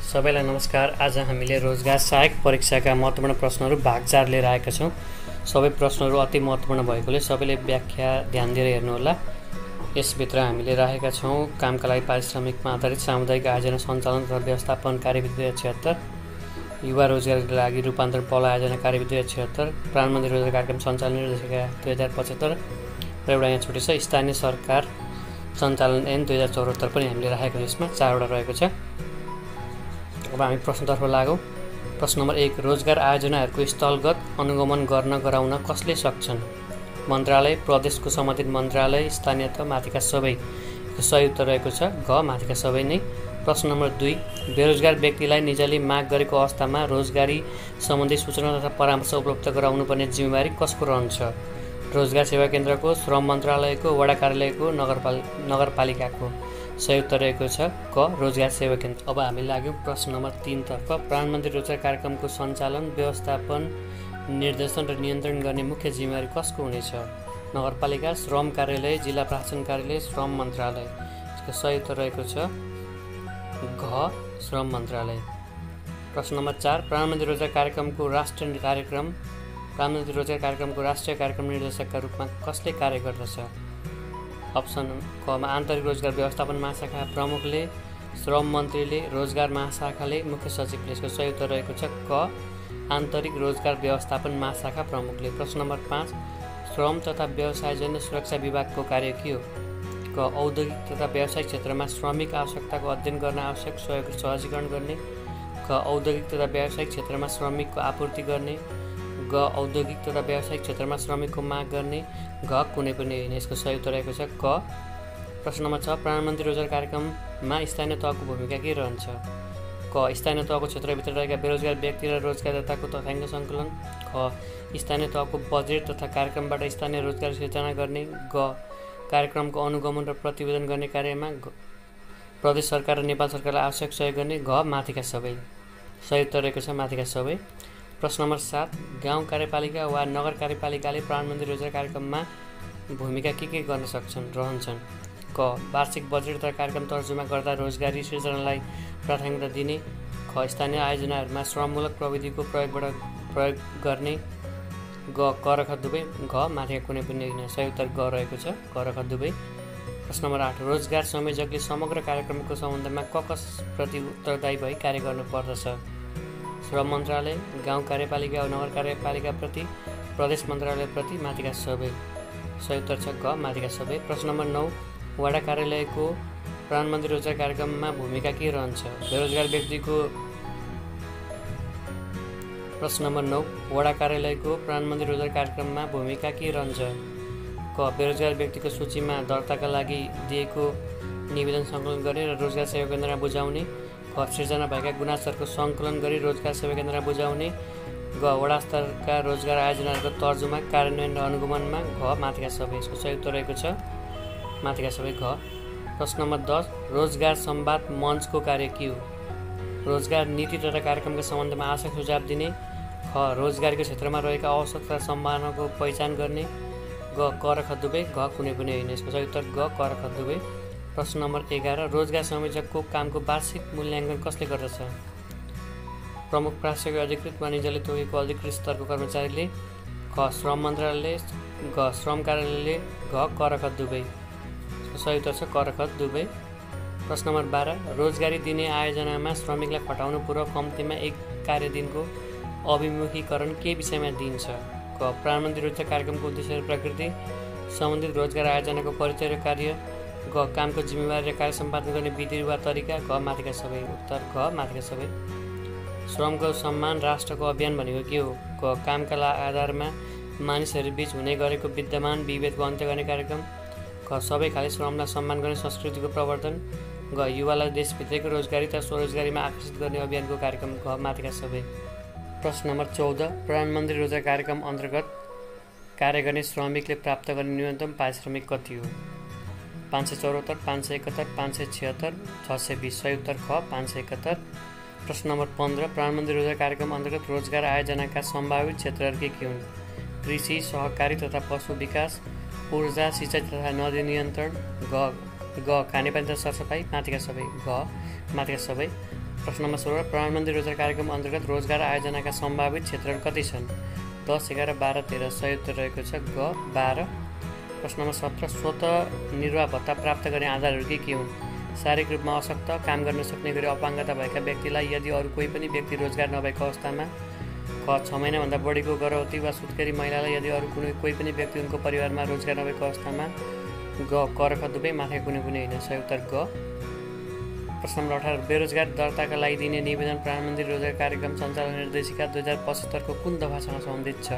सबैलाई नमस्कार। आज हामीले रोजगार सहायक परीक्षाका महत्त्वपूर्ण प्रश्नहरू भाग 4 लिएर आएका छौँ। सबै प्रश्नहरू अति महत्त्वपूर्ण भएकोले सबैले व्याख्या ध्यान दिएर हेर्नुहोला। यसभित्र हामीले राखेका छौँ कामका लागि पारिश्रमिकमा आधारित सामुदायिक आयोजना सञ्चालन तथा व्यवस्थापन कार्यविधि 2076, युवा रोजगारका लागि रूपान्तरण पहल आयोजना कार्यविधि 2076, प्रधानमन्त्री रोजगार कार्यक्रम सञ्चालन निर्देशिका 2075 र एउटा यहाँ छुट्टै छ स्थानीय सरकार सञ्चालन ऐन 2074 पनि हामीले राखेको यसमा 4 वटा रहेको छ। अब हामी प्रश्नतर्फ लागौँ। प्रश्न नम्बर 1, रोजगार आयोजनाहरूको स्थलगत अनुगमन गराउन कसले सक्छन्? मन्त्रालय, प्रदेशको सम्बन्धित मन्त्रालय, स्थानीय तह, माथिका सबै। सही उत्तर रहेको छ घ, माथिका सबै नै। प्रश्न नम्बर 2, बेरोजगार व्यक्तिलाई निजले माग गरेको अवस्थामा रोजगारी सम्बन्धी सूचना तथा परामर्श उपलब्ध गराउनुपर्ने जिम्मेवारी कसको रहन्छ? रोजगार सेवा केन्द्रको, श्रम मन्त्रालयको, वडा कार्यालयको, नगरपालिकाको। सही उत्तर रहेको छ क, रोजगार सेवा केन्द्र। अब हामी लाग्यौँ प्रश्न नम्बर 3 तर्फ। प्रधानमन्त्री रोजगार कार्यक्रमको सञ्चालन, व्यवस्थापन, निर्देशन र नियन्त्रण गर्ने मुख्य जिम्मेवारी कसको हुनेछ? नगरपालिका, श्रम कार्यालय, जिल्ला प्रशासन कार्यालय, श्रम मन्त्रालय। यसको सही उत्तर रहेको छ घ, श्रम मन्त्रालय। प्रश्न नम्बर 4, प्रधानमन्त्री रोजगार कार्यक्रमको राष्ट्रिय कार्यक्रम निर्देशकका रूपमा कसले कार्य गर्दछ? अप्सन कमा आन्तरिक रोजगार व्यवस्थापन महाशाखा प्रमुखले, श्रम मन्त्रीले, रोजगार महाशाखाले, मुख्य सचिवले। यसको सही उत्तर रहेको छ क, आन्तरिक रोजगार व्यवस्थापन महाशाखा प्रमुखले। प्रश्न नम्बर 5, श्रम तथा व्यवसायजन्य सुरक्षा विभागको कार्य के हो? क, औद्योगिक तथा व्यावसायिक क्षेत्रमा श्रमिक आवश्यकताको अध्ययन गर्न आवश्यक सहयोग सहजीकरण गर्ने। क, औद्योगिक तथा व्यावसायिक क्षेत्रमा श्रमिकको आपूर्ति गर्ने। ग, औद्योगिक तथा व्यावसायिक क्षेत्रमा श्रमिकको माग गर्ने। घ, कुनै पनि होइन। यसको सही उत्तर रहेको छ क। प्रश्न नम्बर 6, प्रधानमन्त्री रोजगार कार्यक्रममा स्थानीय तहको भूमिका के रहन्छ? क, स्थानीय तहको क्षेत्रभित्र रहेका बेरोजगार व्यक्ति र रोजगारदाताको तथ्याङ्क सङ्कलन। ख, स्थानीय तहको बजेट तथा कार्यक्रमबाट स्थानीय रोजगार सिर्जना गर्ने। ग, कार्यक्रमको अनुगमन र प्रतिवेदन गर्ने कार्यमा प्रदेश सरकार र नेपाल सरकारलाई आवश्यक सहयोग गर्ने। घ, माथिका सबै। सही उत्तर रहेको छ माथिका सबै। प्रश्न नम्बर 7, गाउँ कार्यपालिका वा नगर कार्यपालिकाले प्रधानमन्त्री रोजगार कार्यक्रममा भूमिका के गर्न रहन्छन्? क, वार्षिक बजेट तथा कार्यक्रम तर्जुमा गर्दा रोजगारी सृजनालाई प्राथमिकता दिने। ख, स्थानीय आयोजनाहरूमा श्रममूलक प्रविधिको प्रयोग गर्ने। ग, क र ख दुवै। घ, माथिका कुनै पनि होइन। सही उत्तर ग रहेको छ क र ख दुवै। प्रश्न नम्बर 8, रोजगार संयोजकले समग्र कार्यक्रमको सम्बन्धमा कसप्रति उत्तरदायी भई कार्य गर्नुपर्दछ? श्रम मन्त्रालय, गाउँ कार्यपालिका वा नगर कार्यपालिकाप्रति, प्रदेश मन्त्रालयप्रति, माथिका सबै। सही उत्तर छ ग, माथिका सबै। प्रश्न नम्बर 9, वडा कार्यालयको प्रधानमन्त्री रोजगार कार्यक्रममा भूमिका के रहन्छ? बेरोजगार व्यक्तिको। प्रश्न नम्बर 9, वडा कार्यालयको प्रधानमन्त्री रोजगार कार्यक्रममा भूमिका के रहन्छ? क, बेरोजगार व्यक्तिको सूचीमा दर्ताका लागि दिएको निवेदन सङ्कलन गर्ने र रोजगार सेवा केन्द्रमा बुझाउने। ख, सिर्जना भएका गुनासोहरूको सङ्कलन गरी रोजगार सेवा केन्द्रमा बुझाउने। ग, वडा स्तरका रोजगार आयोजनाहरूको तर्जुमा, कार्यान्वयन र अनुगमनमा। घ, माथिका सबै। यसको सही उत्तर रहेको छ माथिका सबै घ। प्रश्न नम्बर 10, रोजगार संवाद मञ्चको कार्य के हो? रोजगार नीति तथा कार्यक्रमका सम्बन्धमा आवश्यक सुझाव दिने। ख, रोजगारीको क्षेत्रमा रहेका अवसर तथा सम्भावनाको पहिचान गर्ने। ग, क र ख दुवै। घ, कुनै पनि होइन। यसको सही उत्तर ग, क र ख दुवै। प्रश्न नम्बर 11, रोजगार संयोजकको कामको वार्षिक मूल्याङ्कन कसले गर्दछ? प्रमुख प्रशासकीय अधिकृत वा निजले तोकेको अधिकृत स्तरको कर्मचारीले। ख, श्रम मन्त्रालयले। ग, श्रम कार्यालयले। घ, क र ख दुवै। सही उत्तर छ क र ख दुवै। प्रश्न नम्बर 12, रोजगारी दिने आयोजनामा श्रमिकलाई खटाउनु पूर्व कम्तीमा 1 कार्यदिनको अभिमुखीकरण के विषयमा दिइन्छ? क, प्रधानमन्त्री रोजगार कार्यक्रमको उद्देश्य र प्रकृति, सम्बन्धित रोजगार आयोजनाको परिचय र कार्य। ग, कामको जिम्मेवारी र कार्य सम्पादन गर्ने विधि वा तरिका। घ, माथिका सबै। उत्तर घ, माथिका सबै। श्रमको सम्मान राष्ट्रको अभियान भनेको के हो? क, कामका आधारमा मानिसहरू बीच हुने गरेको विद्यमान विभेदको अन्त्य गर्ने कार्यक्रम। ख, सबै खाले श्रमलाई सम्मान गर्ने संस्कृतिको प्रवर्धन। ग, युवालाई देशभित्रैको रोजगारी तथा स्वरोजगारीमा आकर्षित गर्ने अभियानको कार्यक्रम। घ, माथिका सबै। प्रश्न नम्बर 14, प्रधानमन्त्री रोजगार कार्यक्रम अन्तर्गत कार्य गर्ने श्रमिकले प्राप्त गर्ने न्यूनतम पारिश्रमिक कति हो? 574, 571, 576, 620। सही उत्तर ख, 571। प्रश्न नम्बर 15, प्रधानमन्त्री रोजगार कार्यक्रम अन्तर्गत रोजगार आयोजनाका सम्भावित क्षेत्रहरू के हुन्? कृषि, सहकारी तथा पशु विकास, ऊर्जा, सिँचाइ तथा नदी नियन्त्रण। ग, खानेपानी तथा सरसफाइ। माथिका सबै। घ, माथिका सबै। प्रश्न नम्बर 16 प्रधानमन्त्री रोजगार कार्यक्रम अन्तर्गत रोजगार आयोजनाका सम्भावित क्षेत्रहरू कति छन्? 10, 11, 12, 13। सही उत्तर रहेको छ ग 12। प्रश्न नम्बर 17 स्वतः निर्वाह भत्ता प्राप्त गर्ने आधारहरू के हुन्? शारीरिक रूपमा अशक्त, काम गर्न सक्ने गरी अपाङ्गता भएका व्यक्तिलाई, यदि अरू कोही पनि व्यक्ति रोजगार नभएको अवस्थामा, ख 6 महिनाभन्दा बढीको गर्भवती वा सुत्केरी महिलालाई, यदि अरू कोही पनि व्यक्ति उनको परिवारमा रोजगार नभएको अवस्थामा, ग क र ख दुवै माथिका कुनै पनि होइन। सही उत्तर ग। प्रश्न नम्बर 18 बेरोजगार दर्ताका लागि दिने निवेदन प्रधानमन्त्री रोजगार कार्यक्रम सञ्चालन निर्देशिका 2075 को कुन दफासँग सम्बन्धित छ?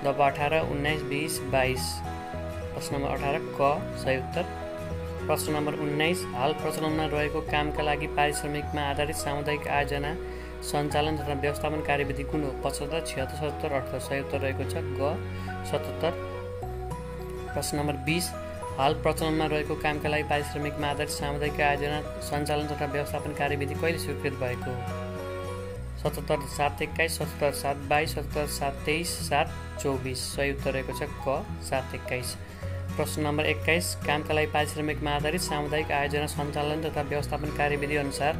दफा 18, 19, 20, 22। प्रश्न नम्बर 18 क सही उत्तर। प्रश्न नम्बर 19 हाल प्रचलनमा रहेको कामका लागि पारिश्रमिकमा आधारित सामुदायिक आयोजना सञ्चालन तथा व्यवस्थापन कार्यविधि कुन हो? 75, 76, 77, 78। सही उत्तर रहेको छ ग 77। प्रश्न नम्बर 20 हाल प्रचलनमा रहेको कामका लागि पारिश्रमिकमा आधारित सामुदायिक आयोजना सञ्चालन तथा व्यवस्थापन कार्यविधि कहिले स्वीकृत भएको? 77, 7, 21, 77, 7, 22, 77, 7, 23, 7, 24। सही उत्तर रहेको छ क 7, 21। प्रश्न नम्बर 21 कामका लागि पारिश्रमिकमा आधारित सामुदायिक आयोजना सञ्चालन तथा व्यवस्थापन कार्यविधि अनुसार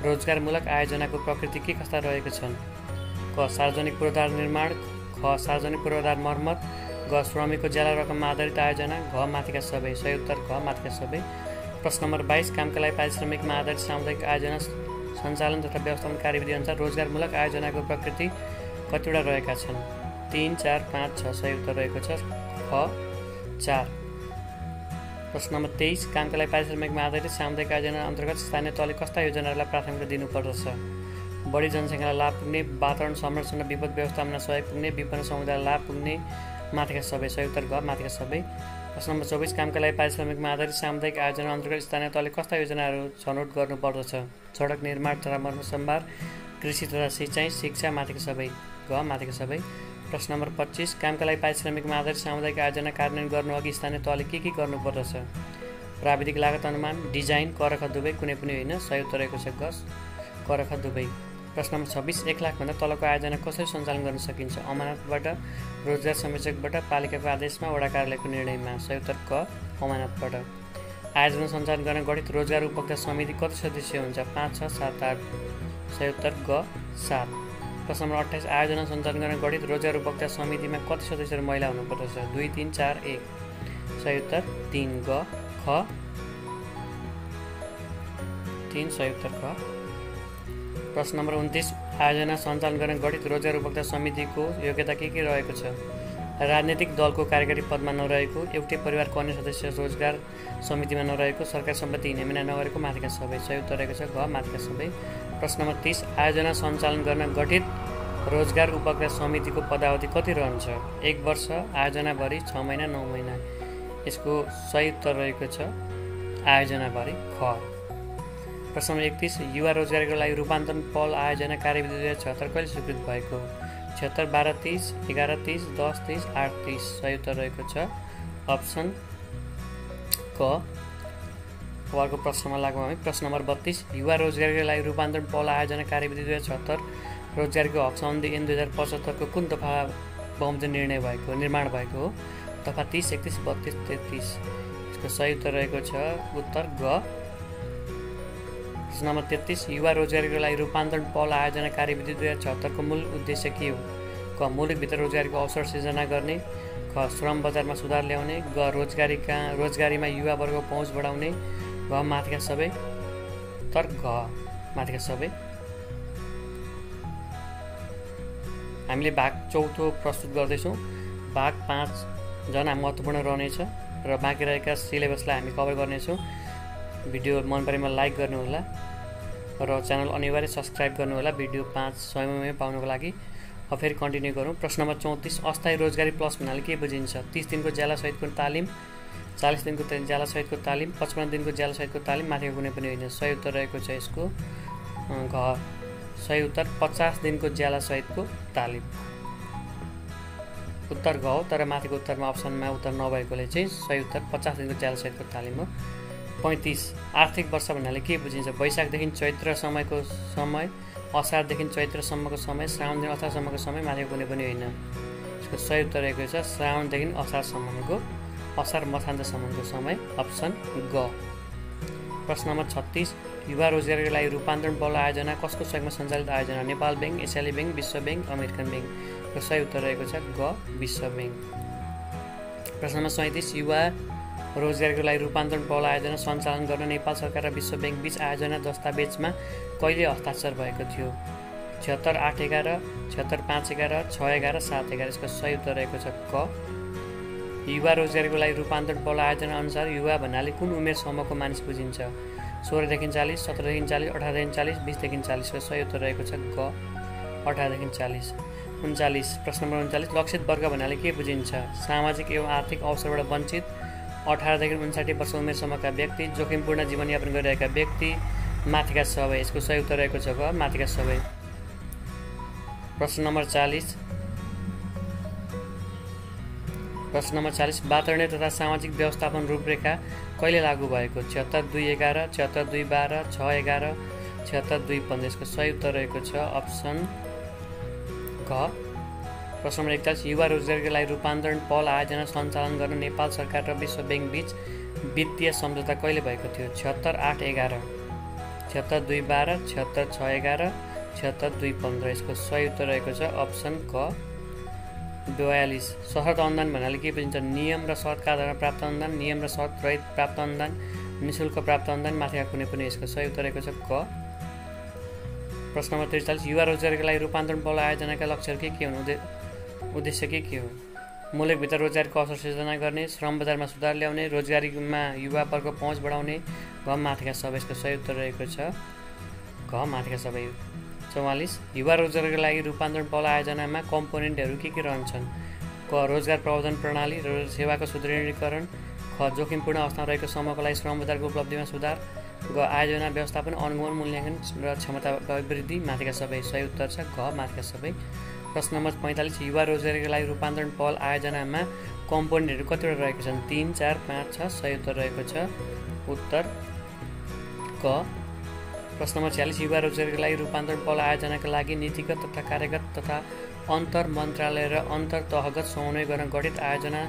रोजगारमूलक आयोजनाको प्रकृति के कस्ता रहेका छन्? क सार्वजनिक पूर्वाधार निर्माण, ख सार्वजनिक पूर्वाधार मर्मत, ग श्रमिकको ज्याला रकममा आधारित आयोजना, घ माथिका सबै। सही उत्तर घ माथिका सबै। प्रश्न नम्बर 22 कामका लागि पारिश्रमिकमा आधारित सामुदायिक आयोजना सञ्चालन तथा व्यवस्थापन कार्यविधि अनुसार रोजगारमूलक आयोजनाको प्रकृति कतिवटा रहेका छन्? 3, 4, 5, 6। सही उत्तर रहेको छ ख 4। प्रश्न नम्बर 23 कामका लागि पारिश्रमिकमा आधारित सामुदायिक आयोजना अन्तर्गत स्थानीय तहले कस्ता योजनाहरूलाई प्राथमिकता दिनुपर्दछ? बढी जनसङ्ख्यालाई लाभ पुग्ने, वातावरण संरक्षण र विपद व्यवस्थापनमा सहयोग पुग्ने, विपन्न समुदायलाई लाभ पुग्ने, माथिका सबै। सही उत्तर ग माथिका सबै। प्रश्न नम्बर 24 कामका लागि पारिश्रमिकमा आधारित सामुदायिक आयोजना अन्तर्गत स्थानीय तहले कस्ता योजनाहरू छनौट गर्नुपर्दछ? सडक निर्माण तथा मर्मत सम्भार, कृषि तथा सिँचाइ, शिक्षा, माथिका सबै। ग माथिका सबै। प्रश्न नम्बर 25 कामका लागि पारिश्रमिकमा आधारित सामुदायिक आयोजना कार्यान्वयन गर्नु अघि स्थानीय तहले के गर्नुपर्दछ? प्राविधिक लागत अनुमान, डिजाइन, क र ख दुवै कुनै पनि होइन। सही उत्तर रहेको छ ग क र ख दुवै। प्रश्न नम्बर 26 1 लाखभन्दा तलको आयोजना कसरी सञ्चालन गर्न सकिन्छ? अमानतबाट, रोजगार संयोजकबाट, पालिकाको आदेशमा, वडा कार्यालयको निर्णयमा। सही उत्तर क अमानतबाट। आयोजना सञ्चालन गर्न गठित रोजगार उपभोक्ता समिति कति सदस्य हुन्छ? 5, 6, 7, 8। सही उत्तर ग 7। प्रश्न नम्बर 28 आयोजना सञ्चालन गर्न गठित रोजगार उपभोक्ता समितिमा कति सदस्यहरू महिला हुनुपर्दछ? 2, 3, 4, 1। सही उत्तर 3 ग ख 3। सही उत्तर ख। प्रश्न नम्बर 29 आयोजना सञ्चालन गर्न गठित रोजगार उपभोक्ता समितिको योग्यता के रहेको छ? राजनीतिक दलको कार्यकारी पदमा नरहेको, एउटै परिवारको अन्य सदस्य रोजगार समितिमा नरहेको, सरकारी सम्पत्ति हिनेमिना नगरेको, माथिका सबै। सही उत्तर रहेको छ घ माथिका सबै। प्रश्न नम्बर 30 आयोजना सञ्चालन गर्न गठित रोजगार उपभोक्ता समितिको पदावधि कति रहन्छ? 1 वर्ष, आयोजनाभरि, 6 महिना, 9 महिना। यसको सही उत्तर रहेको छ आयोजनाभरि ख। प्रश्न नम्बर 31 युवा रोजगारीको लागि रूपान्तरण पहल आयोजना कार्यविधि 2076 कहिले स्वीकृत भएको? 76, 12, 30, 11, 30, 10, 30, 8, 30। सही उत्तर रहेको छ अप्सन क। अर्को प्रश्नमा लागौँ हामी। प्रश्न नम्बर 32 युवा रोजगारीको लागि रूपान्तरण पहल आयोजना कार्यविधि 2076 रोजगारीको हक सम्बन्धी ऐन 2075 को कुन दफा बहुमत निर्माण भएको हो? दफा 30, 31, 32, 33। यसको सही उत्तर रहेको छ उत्तर ग। प्रश्न नम्बर 33 युवा रोजगारीको लागि रूपान्तरण पहल आयोजना कार्यविधि 2076 को मूल उद्देश्य के हो? क मुलुकभित्र रोजगारीको अवसर सिर्जना गर्ने, ख श्रम बजारमा सुधार ल्याउने, ग रोजगारीमा युवा वर्गको पहुँच बढाउने, घ माथिका सबै। तर घ माथिका सबै। हामीले भाग 4 प्रस्तुत गर्दैछौँ। भाग 5 जना महत्त्वपूर्ण रहनेछ र बाँकी रहेका सिलेबसलाई हामी कभर गर्नेछौँ। भिडियो मन परेमा लाइक गर्नुहोला र च्यानल अनिवार्य सब्सक्राइब गर्नुहोला भिडियो 5 समयमै पाउनको लागि। अब फेरि कन्टिन्यू गरौँ। प्रश्न नम्बर 34 अस्थायी रोजगारी प्लस भन्नाले के बुझिन्छ? 30 दिनको ज्याला सहितको तालिम, 40 दिनको ज्याला सहितको तालिम, 55 दिनको ज्याला सहितको तालिम, माथिको कुनै पनि होइन। सही उत्तर रहेको छ यसको घ। सही उत्तर 50 दिनको ज्याला सहितको तालिम। उत्तर घ हो, तर माथिको उत्तरमा अप्सनमा उत्तर नभएकोले चाहिँ सही उत्तर 50 दिनको ज्याला सहितको तालिम हो। 35 आर्थिक वर्ष भन्नाले के बुझिन्छ? वैशाखदेखि चैत्र समयको समय, असारदेखि चैत्रसम्मको समय, श्रावणदेखि असारसम्मको समय, माथिको कुनै पनि होइन। यसको सही उत्तर रहेको छ श्रावणदेखि असारसम्मको, असार मसान्तसम्मको समय, अप्सन ग। प्रश्न नम्बर 36 युवा रोजगारको लागि रूपान्तरण पहल आयोजना कसको सहयोगमा सञ्चालित आयोजना? नेपाल ब्याङ्क, एसियाली ब्याङ्क, विश्व ब्याङ्क, अमेरिकन ब्याङ्कको सही उत्तर रहेको छ ग विश्व ब्याङ्क। प्रश्न नम्बर 37 युवा रोजगारको लागि रूपान्तरण पहल आयोजना सञ्चालन गर्न नेपाल सरकार र विश्व ब्याङ्क बीच आयोजना दस्तावेजमा कहिले हस्ताक्षर भएको थियो? 76, 8, 11, 76, 5, 11, 6, 11, 7, 11। यसको सही उत्तर रहेको छ क। युवा रोजगारको लागि रूपान्तरण पहल आयोजना अनुसार युवा भन्नाले कुन उमेर समूहको मानिस बुझिन्छ? 16 देखि 40, 17 देखि 40, 18 देखि 40, 20 देखि 40। को सही उत्तर रहेको छ ग 18 देखि 40। 39 प्रश्न नम्बर 39 लक्षित वर्ग भन्नाले के बुझिन्छ? सामाजिक एवं आर्थिक अवसरबाट वञ्चित, 18 देखि 59 वर्ष उमेर समूहका व्यक्ति, जोखिमपूर्ण जीवनयापन गरिरहेका व्यक्ति, माथिका सबै। यसको सही उत्तर रहेको छ ग माथिका सबै। प्रश्न नम्बर 40 वातावरणीय तथा सामाजिक व्यवस्थापन रूपरेखा कहिले लागू भएको? 76, 2, 11, 76, 2, 12, 6, 11, 76, 2, 15। यसको सही उत्तर रहेको छ अप्सन घ। प्रश्न नम्बर 41 युवा रोजगारको लागि रूपान्तरण पहल आयोजना सञ्चालन गर्न नेपाल सरकार र विश्व ब्याङ्क बीच वित्तीय सम्झौता कहिले भएको थियो? 76, 8, 11, 76, 2, 12, 76, 6, 11, 76, 2, 15। यसको सही उत्तर रहेको छ अप्सन क। 42 सशर्त अनुदान भन्नाले के बुझिन्छ? नियम र शर्तका आधारमा प्राप्त अनुदान, नियम र शर्त रहित प्राप्त अनुदान, निःशुल्क प्राप्त अनुदान, माथिका कुनै पनि। यसको सही उत्तर रहेको छ क। प्रश्न नम्बर 43 युवा रोजगारको लागि रूपान्तरण पहल आयोजनाका लक्ष्यहरू के हुन्? उद्देश्य के हो? मुलुकभित्र रोजगारको अवसर सिर्जना गर्ने, श्रम बजारमा सुधार ल्याउने, रोजगारीमा युवा वर्गको पहुँच बढाउने, घ माथिका सबै। यसको सही उत्तर रहेको छ घ माथिका सबै। 44 युवा रोजगारको लागि रूपान्तरण पहल आयोजनामा कम्पोनेन्टहरू के रहन्छन्? क रोजगार प्रबन्धन प्रणाली, सेवाको सुदृढीकरण, ख जोखिमपूर्ण अवस्थामा रहेको समूहको लागि श्रम बजारको उपलब्धिमा सुधार, ग आयोजना व्यवस्थापन, अनुगमन, मूल्याङ्कन र क्षमता वृद्धि, माथिका सबै। सही उत्तर छ घ माथिका सबै। प्रश्न नम्बर 45 युवा रोजगारको लागि रूपान्तरण पहल आयोजनामा कम्पोनेन्टहरू कतिवटा रहेका छन्? 3, 4, 5, 6। सही उत्तर रहेको छ उत्तर क। प्रश्न नम्बर 46 युवा रोजगारको लागि रूपान्तरण पहल आयोजनाका लागि नीतिगत तथा कार्यगत तथा अन्तर मन्त्रालय र अन्तर तहगत समन्वय गर्न गठित आयोजना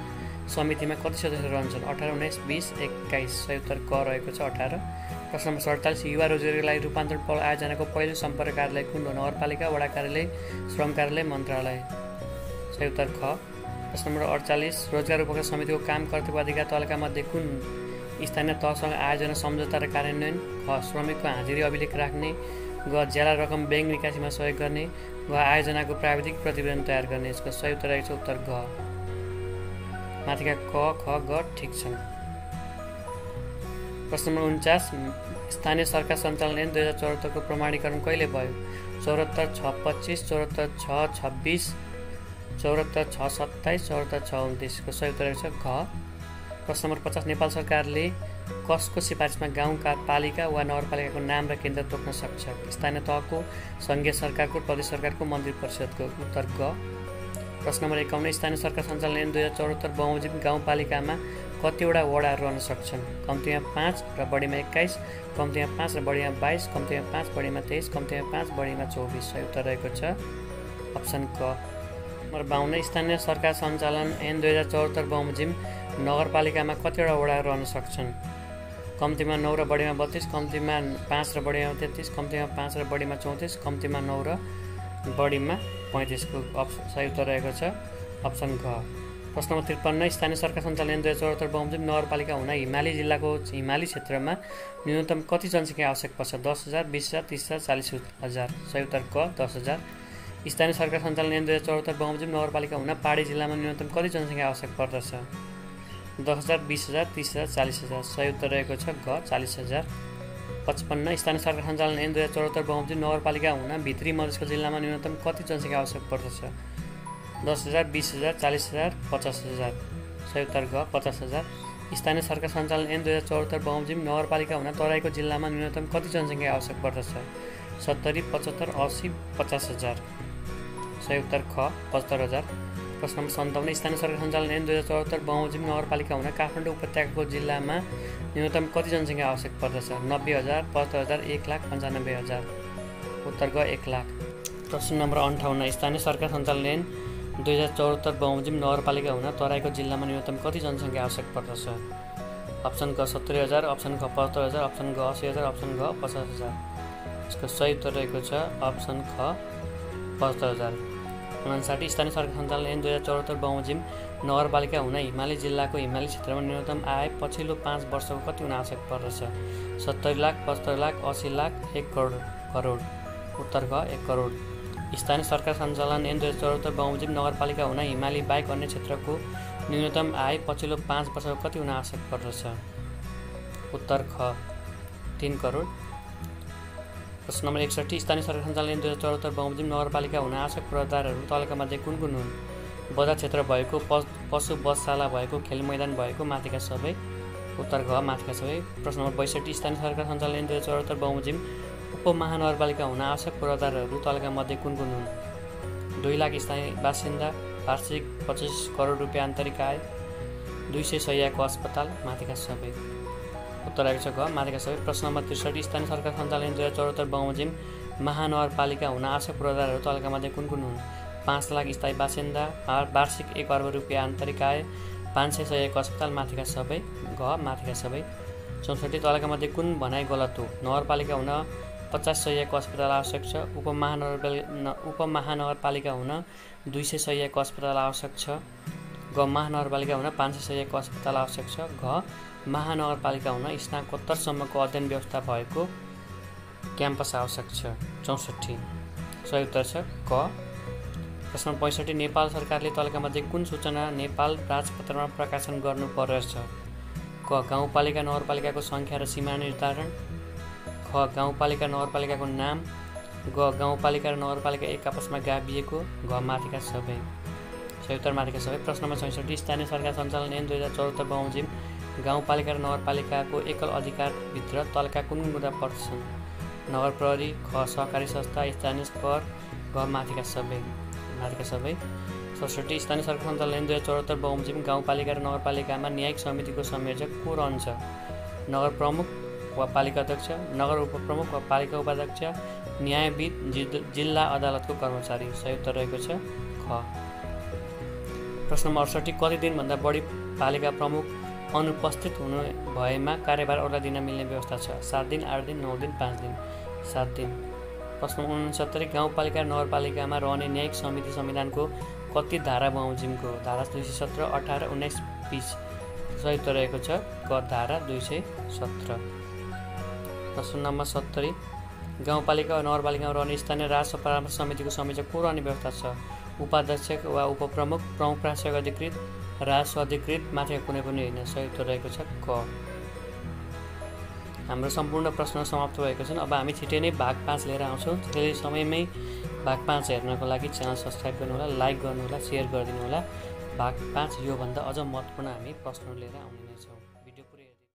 समितिमा कति सदस्य रहन्छन्? 18, 19, 20, 21। सही उत्तर क रहेको छ 18। प्रश्न नम्बर 47 युवा रोजगारको लागि रूपान्तरण पहल आयोजनाको पहिलो सम्पर्क कार्यालय कुन हो? नगरपालिका, वडा कार्यालय, श्रम कार्यालय, मन्त्रालय। सही उत्तर ख। प्रश्न नम्बर 48 रोजगार उपकार समितिको काम कर्तव्य अधिकार तलका मध्ये कुन? स्थानीय तहसँग आयोजना सम्झौता र कार्यान्वयन, ख श्रमिकको हाजिरी अभिलेख राख्ने, ग ज्याला रकम ब्याङ्क निकासीमा सहयोग गर्ने, ग आयोजनाको प्राविधिक प्रतिवेदन तयार गर्ने। यसको सही उत्तर रहेको छ उत्तर घ माथिका क, ख, ग ठिक छन्। प्रश्न नम्बर 49 स्थानीय सरकार सञ्चालन ऐन 2074 को प्रमाणीकरण कहिले भयो? 74, 6, 25, 74, 6, 26, 74, 6, 27, 74, 6, 29। को सही उत्तर रहेको छ घ। प्रश्न नम्बर 50 नेपाल सरकारले कसको सिफारिसमा गाउँपालिका वा नगरपालिकाको नाम र केन्द्र तोक्न सक्छ? स्थानीय तहको, सङ्घीय सरकारको, प्रदेश सरकारको, मन्त्री परिषदको। उत्तर ग। प्रश्न नम्बर 51 स्थानीय सरकार सञ्चालन ऐन 2074 बमोजिम गाउँपालिकामा कतिवटा वडाहरू रहन सक्छन्? कम्तीमा 5 र बढीमा 21, कम्तीमा 5 र बढीमा 22, कम्तीमा 5 बढीमा 23, कम्तीमा 5 बढीमा 24। सही उत्तर रहेको छ अप्सन क। नम्बर 52 स्थानीय सरकार सञ्चालन ऐन 2074 बमोजिम नगरपालिकामा कतिवटा वडाहरू रहन सक्छन्? कम्तीमा 9 र बढीमा 32, कम्तीमा 5 र बढीमा 33, कम्तीमा 5 र बढीमा 34, कम्तीमा 9 र बढीमा 35। को सही उत्तर रहेको छ अप्सन घ। प्रश्न नम्बर 53 स्थानीय सरकार सञ्चालन 2074 बमोजिम नगरपालिका हुन हिमाली जिल्लाको हिमाली क्षेत्रमा न्यूनतम कति जनसङ्ख्या आवश्यक पर्छ? 10,000, 20,000, 30,000, 40,000। सही उत्तर क 10,000। स्थानीय सरकार सञ्चालन ऐन 2074 बमोजिम नगरपालिका हुन पहाडी जिल्लामा न्यूनतम कति जनसङ्ख्या आवश्यक पर्दछ? 10,000, 20,000, 30,000, 40,000। सही उत्तर रहेको छ घ 40,000। 55 स्थानीय सरकार सञ्चालन ऐन 2074 बमोजिम नगरपालिका हुन भित्री मधेसको जिल्लामा न्यूनतम कति जनसङ्ख्या आवश्यक पर्दछ? 10,000, 20,000, 40,000, 50,000। सही उत्तर घ 50,000। स्थानीय सरकार सञ्चालन ऐन 2074 बमोजिम नगरपालिका हुन तराईको जिल्लामा न्यूनतम कति जनसङ्ख्या आवश्यक पर्दछ? 70, 75, 80, 50,000। सही उत्तर ख 75,000। प्रश्न नम्बर 57 स्थानीय सरकार सञ्चालन ऐन 2074 बमोजिम नगरपालिका हुन काठमाडौँ उपत्यकाको जिल्लामा न्यूनतम कति जनसङ्ख्या आवश्यक पर्दछ? 90,000, 75,000, 1,95,000। उत्तर ग 1,00,000। प्रश्न नम्बर 58 स्थानीय सरकार सञ्चालन ऐन 2074 बमोजिम नगरपालिका हुन तराईको जिल्लामा न्यूनतम कति जनसङ्ख्या आवश्यक पर्दछ? अप्सन क 70,000, अप्सन ख 75,000, अप्सन ग 80,000, अप्सन घ 50,000। यसको सही उत्तर रहेको छ अप्सन ख 75,000। 59 स्थानीय सरकार सञ्चालन ऐन 2074 बमोजिम नगरपालिका हुन हिमाली जिल्लाको हिमाली क्षेत्रमा न्यूनतम आय पछिल्लो 5 वर्षको कति हुन आवश्यक पर्दछ? 70 लाख, 75 लाख, 80 लाख, 1 करोड। उत्तर ख 1 करोड। स्थानीय सरकार सञ्चालन ऐन 2074 बमोजिम नगरपालिका हुन हिमाली बाहेक अन्य क्षेत्रको न्यूनतम आय पछिल्लो 5 वर्षको कति हुन आवश्यक पर्दछ? उत्तर ख 3 करोड। प्रश्न नम्बर 61 स्थानीय सरकार सञ्चालन ऐन 2074 बमोजिम नगरपालिका हुन आवश्यक पूर्वाधारहरू तलका मध्ये कुन कुन हुन्? बजार क्षेत्र भएको, पशु बसशाला भएको, खेल मैदान भएको, माथिका सबै। उत्तर घ माथिका सबै। प्रश्न नम्बर 62 स्थानीय सरकार सञ्चालन ऐन 2074 बमोजिम उपमहानगरपालिका हुन आवश्यक पूर्वाधारहरू तलका मध्ये कुन कुन हुन्? 2 लाख स्थानीय बासिन्दा, वार्षिक 25 करोड रुपियाँ आन्तरिक आय, 200 शय्याको अस्पताल, माथिका सबै। उत्तर आएको छ घ माथिका सबै। प्रश्न नम्बर 63 स्थानीय सरकार सञ्चालन 2074 बमोजिम महानगरपालिका हुन आवश्यक पूर्वाधारहरू तलका मध्ये कुन कुन हुन्? 5 लाख स्थायी बासिन्दा, वार्षिक 1 अर्ब रुपियाँ आन्तरिक आय, 500 शय्याको अस्पताल, माथिका सबै। घ माथिका सबै। 64 तलका मध्ये कुन भनाइ गलत हो? नगरपालिका हुन 50 शय्याको अस्पताल आवश्यक छ। उपमहानगरपालिका हुन 200 शय्याको अस्पताल आवश्यक छ। ग महानगरपालिका हुन 500 शय्याको अस्पताल आवश्यक छ। घ महानगरपालिका हुन स्नातकोत्तरसम्मको अध्ययन व्यवस्था भएको क्याम्पस आवश्यक छ। 64 सही उत्तर छ क। प्रश्न 65 नेपाल सरकारले तलका मध्ये कुन सूचना नेपाल राजपत्रमा प्रकाशन गर्नु पर्दछ? क गाउँपालिका नगरपालिकाको सङ्ख्या र सीमा निर्धारण, ख गाउँपालिका नगरपालिकाको नाम, ग गाउँपालिका र नगरपालिका एक आपसमा गाभिएको, घ माथिका सबै। सही उत्तर माथिका सबै। प्रश्न नम्बर 66 स्थानीय सरकार सञ्चालन ऐन 2074 बमोजिम गाउँपालिका र नगरपालिकाको एकल अधिकारभित्र तलका कुन मुद्दा पर्दछन्? नगर प्रहरी, ख सहकारी संस्था, स्थानीय कर, घ माथिका सबै। माथिका सबै। 67 स्थानीय सरकार सञ्चालन ऐन 2074 बमोजिम गाउँपालिका र नगरपालिकामा न्यायिक समितिको संयोजक को रहन्छ? नगर प्रमुख वा पालिका अध्यक्ष, नगर उपप्रमुख वा पालिका उपाध्यक्ष, न्यायविद, जिल्ला अदालतको कर्मचारी। सही उत्तर रहेको छ ख। प्रश्न नम्बर 68 कति दिनभन्दा बढी पालिका प्रमुख अनुपस्थित हुनु भएमा कार्यभार अरूलाई दिन मिल्ने व्यवस्था छ? 7 दिन, 8 दिन, 9 दिन, 5 दिन। 7 दिन। प्रश्न 69 गाउँपालिका र नगरपालिकामा रहने न्यायिक समिति संविधानको कति धारा बमोजिमको? धारा 217, 18, 19, 20। सही उत्तर रहेको छ क धारा 217। प्रश्न नम्बर 70 गाउँपालिका वा नगरपालिकामा रहने स्थानीय राजस्व परामर्श समितिको संयोजक को रहने व्यवस्था छ? उपाध्यक्ष वा उपप्रमुख, प्रमुख प्रशासक अधिकृत, राजस्व अधिकृत, माथिका कुनै पनि होइन। सही उत्तर रहेको छ क। हाम्रो सम्पूर्ण प्रश्न समाप्त भएको छन्। अब हामी छिटै नै भाग 5 लिएर आउँछौँ। त्यसैले समयमै भाग 5 हेर्नको लागि च्यानल सब्सक्राइब गर्नुहोला, लाइक गर्नुहोला, सेयर गरिदिनुहोला। भाग 5 योभन्दा अझ महत्त्वपूर्ण हामी प्रश्न लिएर आउने नै छौँ।